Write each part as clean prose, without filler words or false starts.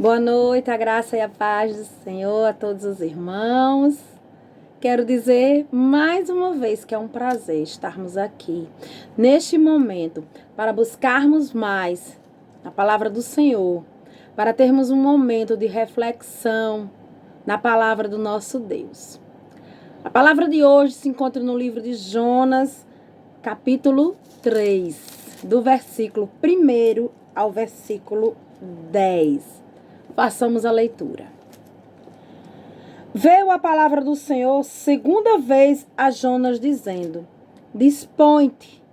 Boa noite, a graça e a paz do Senhor a todos os irmãos. Quero dizer mais uma vez que é um prazer estarmos aqui neste momento para buscarmos mais a palavra do Senhor, para termos um momento de reflexão na palavra do nosso Deus. A palavra de hoje se encontra no livro de Jonas, capítulo 3, do versículo 1 ao versículo 10. Façamos a leitura. Veio a palavra do Senhor segunda vez a Jonas, dizendo: Dispõe-te,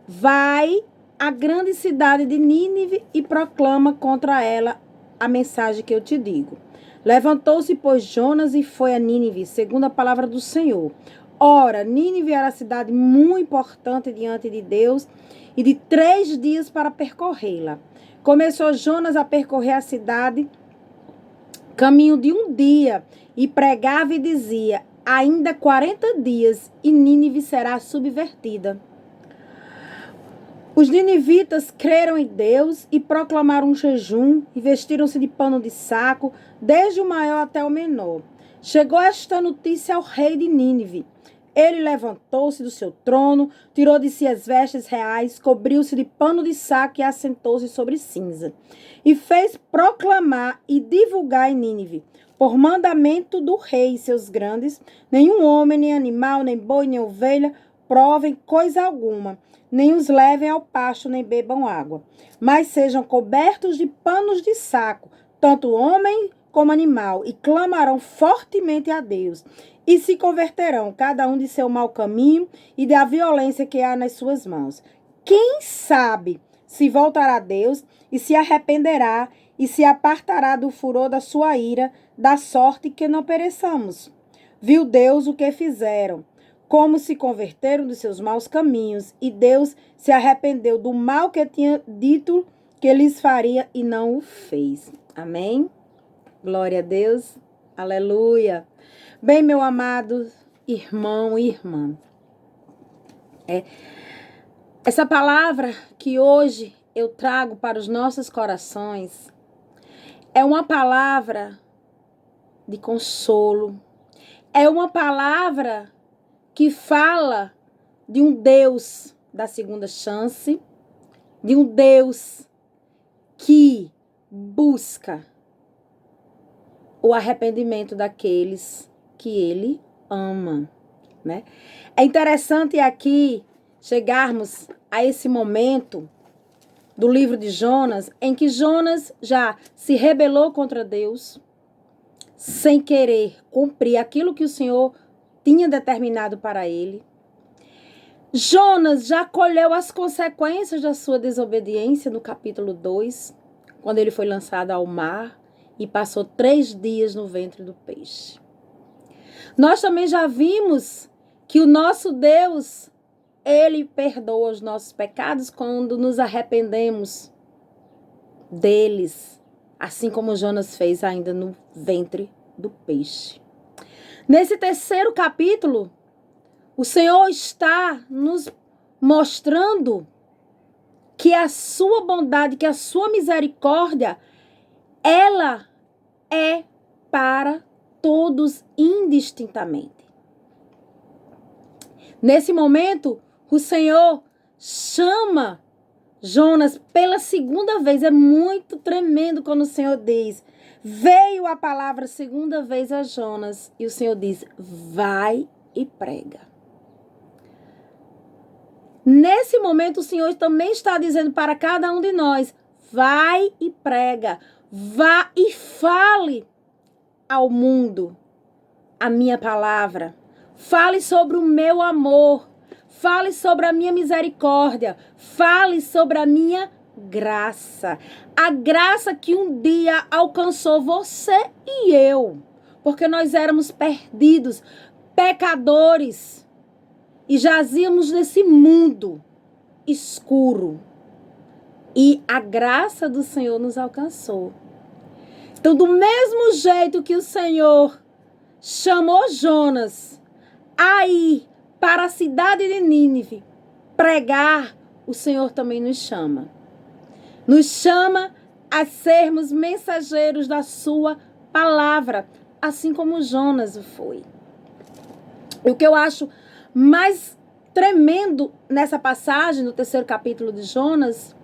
vai à grande cidade de Nínive e proclama contra ela a mensagem que eu te digo. Levantou-se, pois, Jonas e foi a Nínive, segundo a palavra do Senhor. Ora, Nínive era a cidade muito importante diante de Deus e de 3 dias para percorrê-la. Começou Jonas a percorrer a cidade, caminho de 1 dia, e pregava e dizia: ainda 40 dias e Nínive será subvertida. Os ninivitas creram em Deus e proclamaram um jejum e vestiram-se de pano de saco, desde o maior até o menor. Chegou esta notícia ao rei de Nínive. Ele levantou-se do seu trono, tirou de si as vestes reais, cobriu-se de pano de saco e assentou-se sobre cinza. E fez proclamar e divulgar em Nínive, por mandamento do rei e seus grandes: nenhum homem, nem animal, nem boi, nem ovelha, provem coisa alguma, nem os levem ao pasto, nem bebam água, mas sejam cobertos de panos de saco, tanto homem como animal, e clamarão fortemente a Deus, e se converterão, cada um de seu mau caminho e da violência que há nas suas mãos. Quem sabe se voltará a Deus e se arrependerá e se apartará do furor da sua ira, da sorte que não pereçamos. Viu Deus o que fizeram, como se converteram dos seus maus caminhos, e Deus se arrependeu do mal que tinha dito que lhes faria e não o fez. Amém? Glória a Deus. Aleluia. Bem, meu amado irmão e irmã, essa palavra que hoje eu trago para os nossos corações é uma palavra de consolo, é uma palavra que fala de um Deus da segunda chance, de um Deus que busca o arrependimento daqueles que ele ama, né? É interessante aqui chegarmos a esse momento do livro de Jonas, em que Jonas já se rebelou contra Deus, sem querer cumprir aquilo que o Senhor tinha determinado para ele. Jonas já colheu as consequências da sua desobediência no capítulo 2, quando ele foi lançado ao mar e passou 3 dias no ventre do peixe. Nós também já vimos que o nosso Deus, ele perdoa os nossos pecados quando nos arrependemos deles, assim como Jonas fez ainda no ventre do peixe. Nesse 3º capítulo, o Senhor está nos mostrando que a sua bondade, que a sua misericórdia, ela é para todos indistintamente. Nesse momento, o Senhor chama Jonas pela 2ª vez. É muito tremendo quando o Senhor diz: veio a palavra 2ª vez a Jonas, e o Senhor diz: vai e prega. Nesse momento, o Senhor também está dizendo para cada um de nós: vai e prega, vá e fale ao mundo a minha palavra. Fale sobre o meu amor. Fale sobre a minha misericórdia. Fale sobre a minha graça. A graça que um dia alcançou você e eu. Porque nós éramos perdidos, pecadores. E jazíamos nesse mundo escuro. E a graça do Senhor nos alcançou. Então, do mesmo jeito que o Senhor chamou Jonas a ir para a cidade de Nínive pregar, o Senhor também nos chama. Nos chama a sermos mensageiros da sua palavra, assim como Jonas o foi. E o que eu acho mais tremendo nessa passagem, no 3º capítulo de Jonas,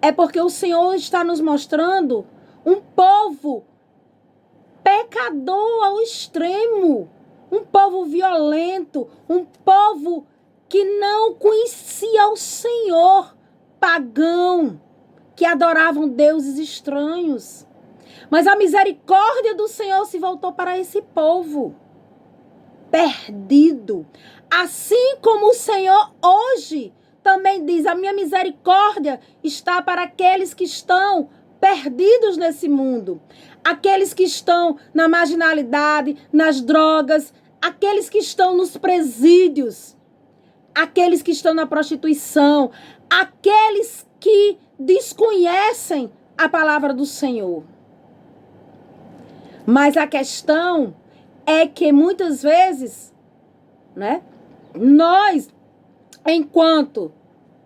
é porque o Senhor está nos mostrando um povo pecador ao extremo, um povo violento, um povo que não conhecia o Senhor, pagão, que adoravam deuses estranhos. Mas a misericórdia do Senhor se voltou para esse povo perdido. Assim como o Senhor hoje também diz, a minha misericórdia está para aqueles que estão perdidos nesse mundo. Aqueles que estão na marginalidade, nas drogas, aqueles que estão nos presídios, aqueles que estão na prostituição, aqueles que desconhecem a palavra do Senhor. Mas a questão é que muitas vezes, né, nós, enquanto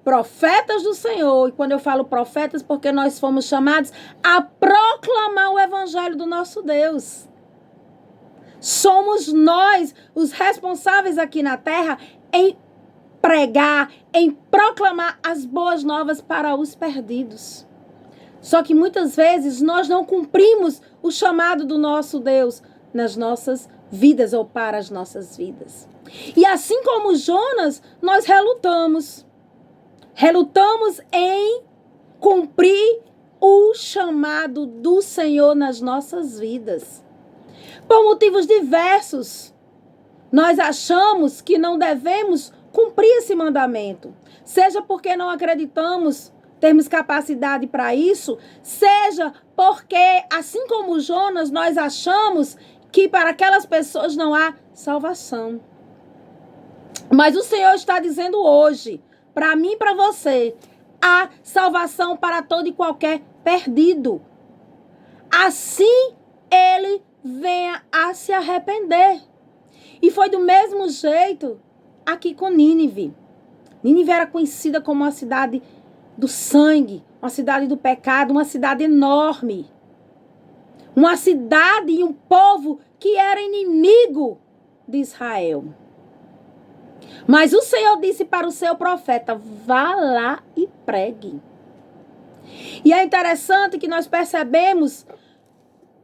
profetas do Senhor, e quando eu falo profetas, porque nós fomos chamados a proclamar o evangelho do nosso Deus. Somos nós os responsáveis aqui na terra em pregar, em proclamar as boas novas para os perdidos. Só que muitas vezes nós não cumprimos o chamado do nosso Deus nas nossas vidas ou para as nossas vidas. E assim como Jonas, nós relutamos. Relutamos em cumprir o chamado do Senhor nas nossas vidas. Por motivos diversos, nós achamos que não devemos cumprir esse mandamento. Seja porque não acreditamos termos capacidade para isso, seja porque, assim como Jonas, nós achamos que para aquelas pessoas não há salvação. Mas o Senhor está dizendo hoje, para mim e para você, há salvação para todo e qualquer perdido. Assim ele venha a se arrepender. E foi do mesmo jeito aqui com Nínive. Nínive era conhecida como uma cidade do sangue, uma cidade do pecado, uma cidade enorme. Uma cidade e um povo que era inimigo de Israel. Mas o Senhor disse para o seu profeta, vá lá e pregue. E é interessante que nós percebemos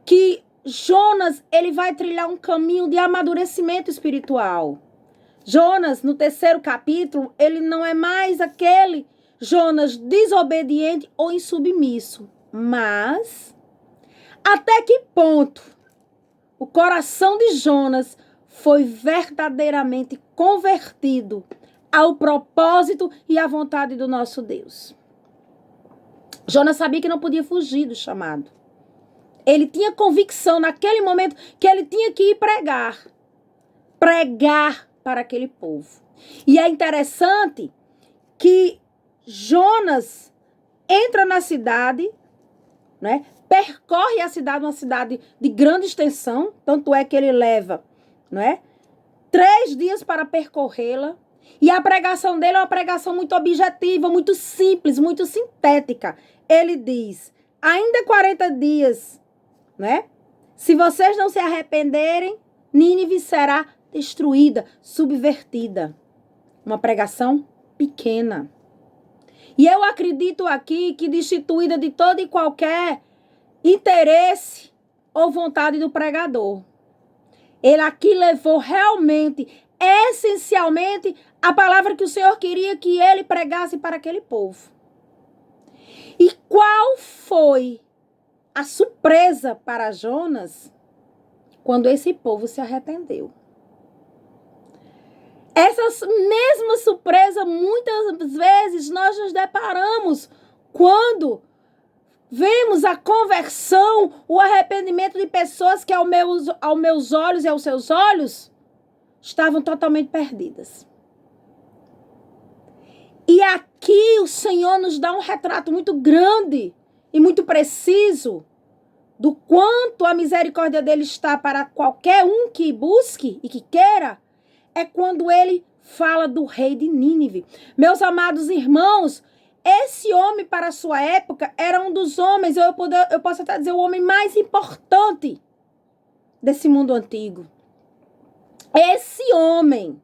que Jonas, ele vai trilhar um caminho de amadurecimento espiritual. Jonas, no 3º capítulo, ele não é mais aquele Jonas desobediente ou insubmisso. Mas, até que ponto o coração de Jonas foi verdadeiramente convertido ao propósito e à vontade do nosso Deus? Jonas sabia que não podia fugir do chamado. Ele tinha convicção naquele momento que ele tinha que ir pregar. Pregar para aquele povo. E é interessante que Jonas entra na cidade, né? Percorre a cidade, uma cidade de grande extensão, tanto é que ele leva, né, 3 dias para percorrê-la. E a pregação dele é uma pregação muito objetiva, muito simples, muito sintética. Ele diz, ainda 40 dias, né? Se vocês não se arrependerem, Nínive será destruída, subvertida. Uma pregação pequena. E eu acredito aqui que destituída de todo e qualquer interesse ou vontade do pregador. Ele aqui levou realmente, essencialmente, a palavra que o Senhor queria que ele pregasse para aquele povo. E qual foi a surpresa para Jonas quando esse povo se arrependeu? Essa mesma surpresa, muitas vezes, nós nos deparamos quando vemos a conversão, o arrependimento de pessoas que aos meus olhos e aos seus olhos estavam totalmente perdidas. E aqui o Senhor nos dá um retrato muito grande e muito preciso do quanto a misericórdia dele está para qualquer um que busque e que queira. É quando ele fala do rei de Nínive. Meus amados irmãos, esse homem, para a sua época, era um dos homens, eu posso até dizer, o homem mais importante desse mundo antigo. Esse homem,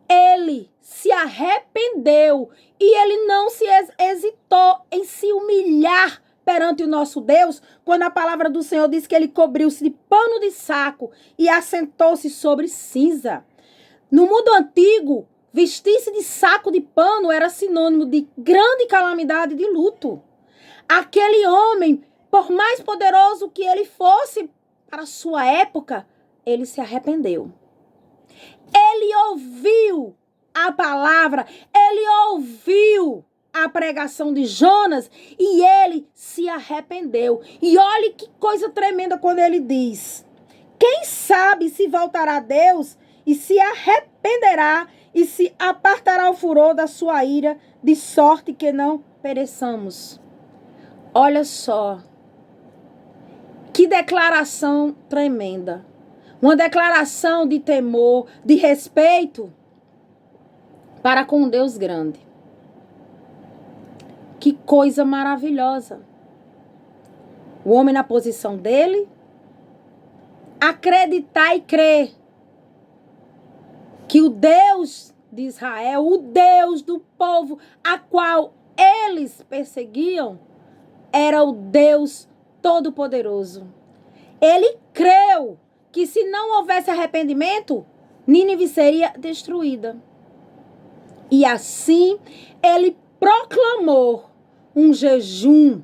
ele se arrependeu e ele não se hesitou em se humilhar perante o nosso Deus, quando a palavra do Senhor diz que ele cobriu-se de pano de saco e assentou-se sobre cinza. No mundo antigo, vestir-se de saco de pano era sinônimo de grande calamidade e de luto. Aquele homem, por mais poderoso que ele fosse para a sua época, ele se arrependeu. Ele ouviu a palavra, ele ouviu a pregação de Jonas e ele se arrependeu. E olhe que coisa tremenda quando ele diz: quem sabe se voltará a Deus e se arrependerá e se apartará o furor da sua ira, de sorte que não pereçamos. Olha só, que declaração tremenda. Uma declaração de temor, de respeito para com um Deus grande. Que coisa maravilhosa. O homem na posição dele, acreditar e crer que o Deus de Israel, o Deus do povo a qual eles perseguiam, era o Deus Todo-Poderoso. Ele creu que se não houvesse arrependimento, Nínive seria destruída. E assim, ele proclamou um jejum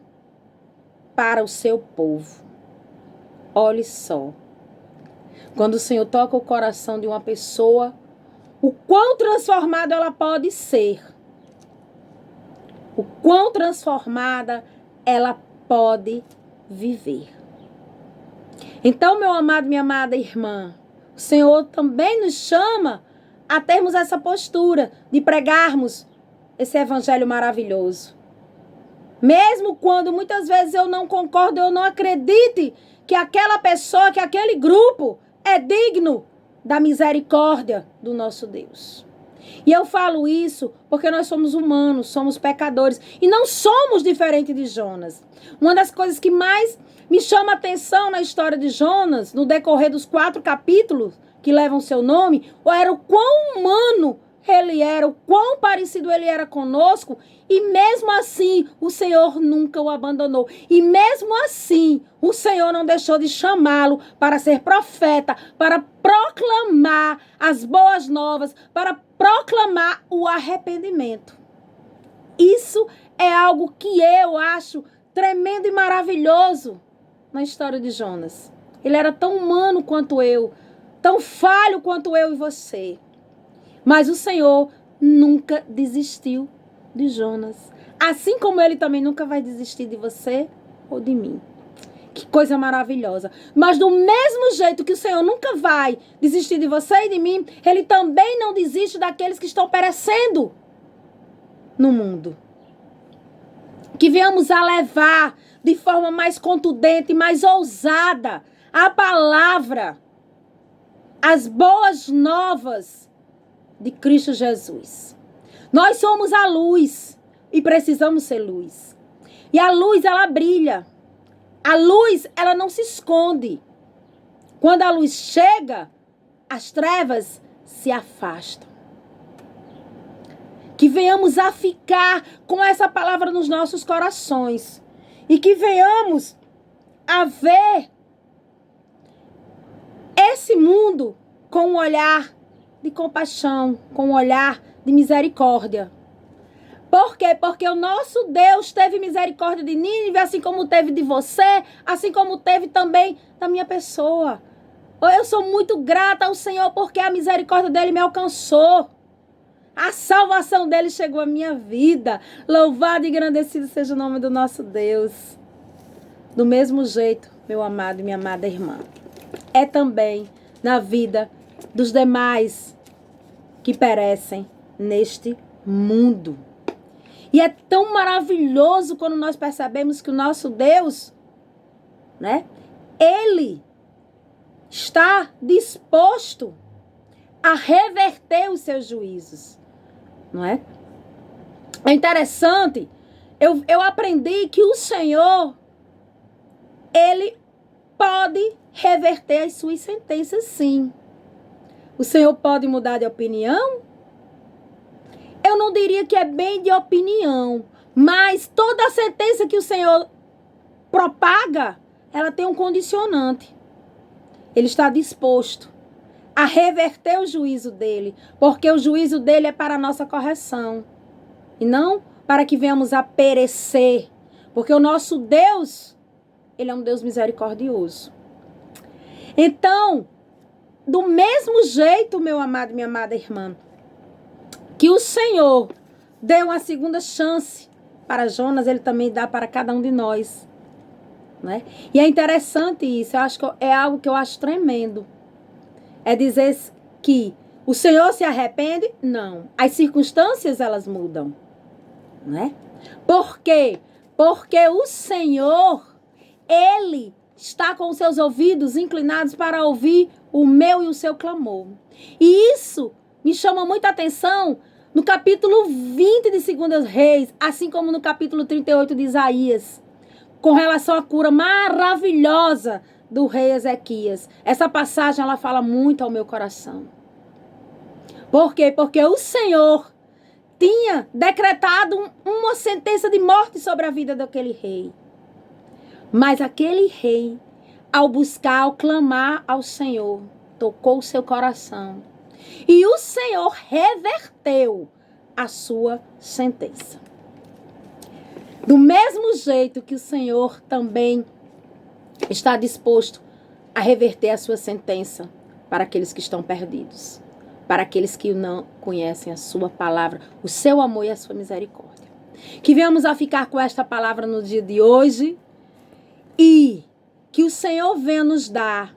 para o seu povo. Olhe só. Quando o Senhor toca o coração de uma pessoa, o quão transformada ela pode ser. O quão transformada ela pode viver. Então, meu amado, minha amada irmã, o Senhor também nos chama a termos essa postura de pregarmos esse evangelho maravilhoso. Mesmo quando muitas vezes eu não concordo, eu não acredite que aquela pessoa, que aquele grupo é digno da misericórdia do nosso Deus. E eu falo isso porque nós somos humanos, somos pecadores e não somos diferentes de Jonas. Uma das coisas que mais me chama a atenção na história de Jonas, no decorrer dos 4 capítulos que levam seu nome, era o quão humano ele era, o quão parecido ele era conosco, e mesmo assim o Senhor nunca o abandonou. E mesmo assim o Senhor não deixou de chamá-lo para ser profeta, para proclamar as boas novas, para proclamar o arrependimento. Isso é algo que eu acho tremendo e maravilhoso na história de Jonas. Ele era tão humano quanto eu, tão falho quanto eu e você. Mas o Senhor nunca desistiu de Jonas. Assim como ele também nunca vai desistir de você ou de mim. Que coisa maravilhosa. Mas do mesmo jeito que o Senhor nunca vai desistir de você e de mim, ele também não desiste daqueles que estão perecendo no mundo. Que venhamos a levar de forma mais contundente, mais ousada, a palavra, as boas novas de Cristo Jesus. Nós somos a luz e precisamos ser luz. E a luz, ela brilha. A luz, ela não se esconde. Quando a luz chega, as trevas se afastam. Que venhamos a ficar com essa palavra nos nossos corações. E que venhamos a ver esse mundo com um olhar de compaixão, com um olhar de misericórdia. Por quê? Porque o nosso Deus teve misericórdia de Nínive, assim como teve de você, assim como teve também da minha pessoa. Eu sou muito grata ao Senhor porque a misericórdia dele me alcançou. A salvação dele chegou à minha vida. Louvado e engrandecido seja o nome do nosso Deus. Do mesmo jeito, meu amado e minha amada irmã, é também na vida dos demais que perecem neste mundo. E é tão maravilhoso quando nós percebemos que o nosso Deus, né, ele está disposto a reverter os seus juízos, não é? É interessante, eu aprendi que o Senhor, Ele pode reverter as suas sentenças, sim. O Senhor pode mudar de opinião? Eu não diria que é bem de opinião, mas toda a sentença que o Senhor propaga, ela tem um condicionante. Ele está disposto a reverter o juízo dele, porque o juízo dele é para a nossa correção, e não para que venhamos a perecer, porque o nosso Deus, Ele é um Deus misericordioso. Então, do mesmo jeito, meu amado e minha amada irmã, que o Senhor deu uma segunda chance para Jonas, Ele também dá para cada um de nós, né? E é interessante isso, eu acho que é algo que eu acho tremendo. É dizer que o Senhor se arrepende? Não. As circunstâncias, elas mudam, né? Por quê? Porque o Senhor, Ele está com os seus ouvidos inclinados para ouvir o meu e o seu clamor. E isso me chama muita atenção no capítulo 20 de 2 Reis, assim como no capítulo 38 de Isaías, com relação à cura maravilhosa do rei Ezequias. Essa passagem, ela fala muito ao meu coração. Por quê? Porque o Senhor tinha decretado uma sentença de morte sobre a vida daquele rei. Mas aquele rei, ao buscar, ao clamar ao Senhor, tocou o seu coração. E o Senhor reverteu a sua sentença. Do mesmo jeito que o Senhor também está disposto a reverter a sua sentença para aqueles que estão perdidos, para aqueles que não conhecem a sua palavra, o seu amor e a sua misericórdia. Que venhamos a ficar com esta palavra no dia de hoje e que o Senhor venha nos dar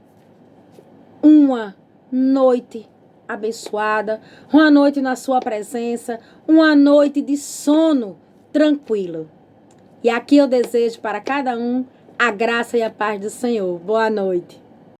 uma noite abençoada, uma noite na sua presença, uma noite de sono tranquilo. E aqui eu desejo para cada um a graça e a paz do Senhor. Boa noite.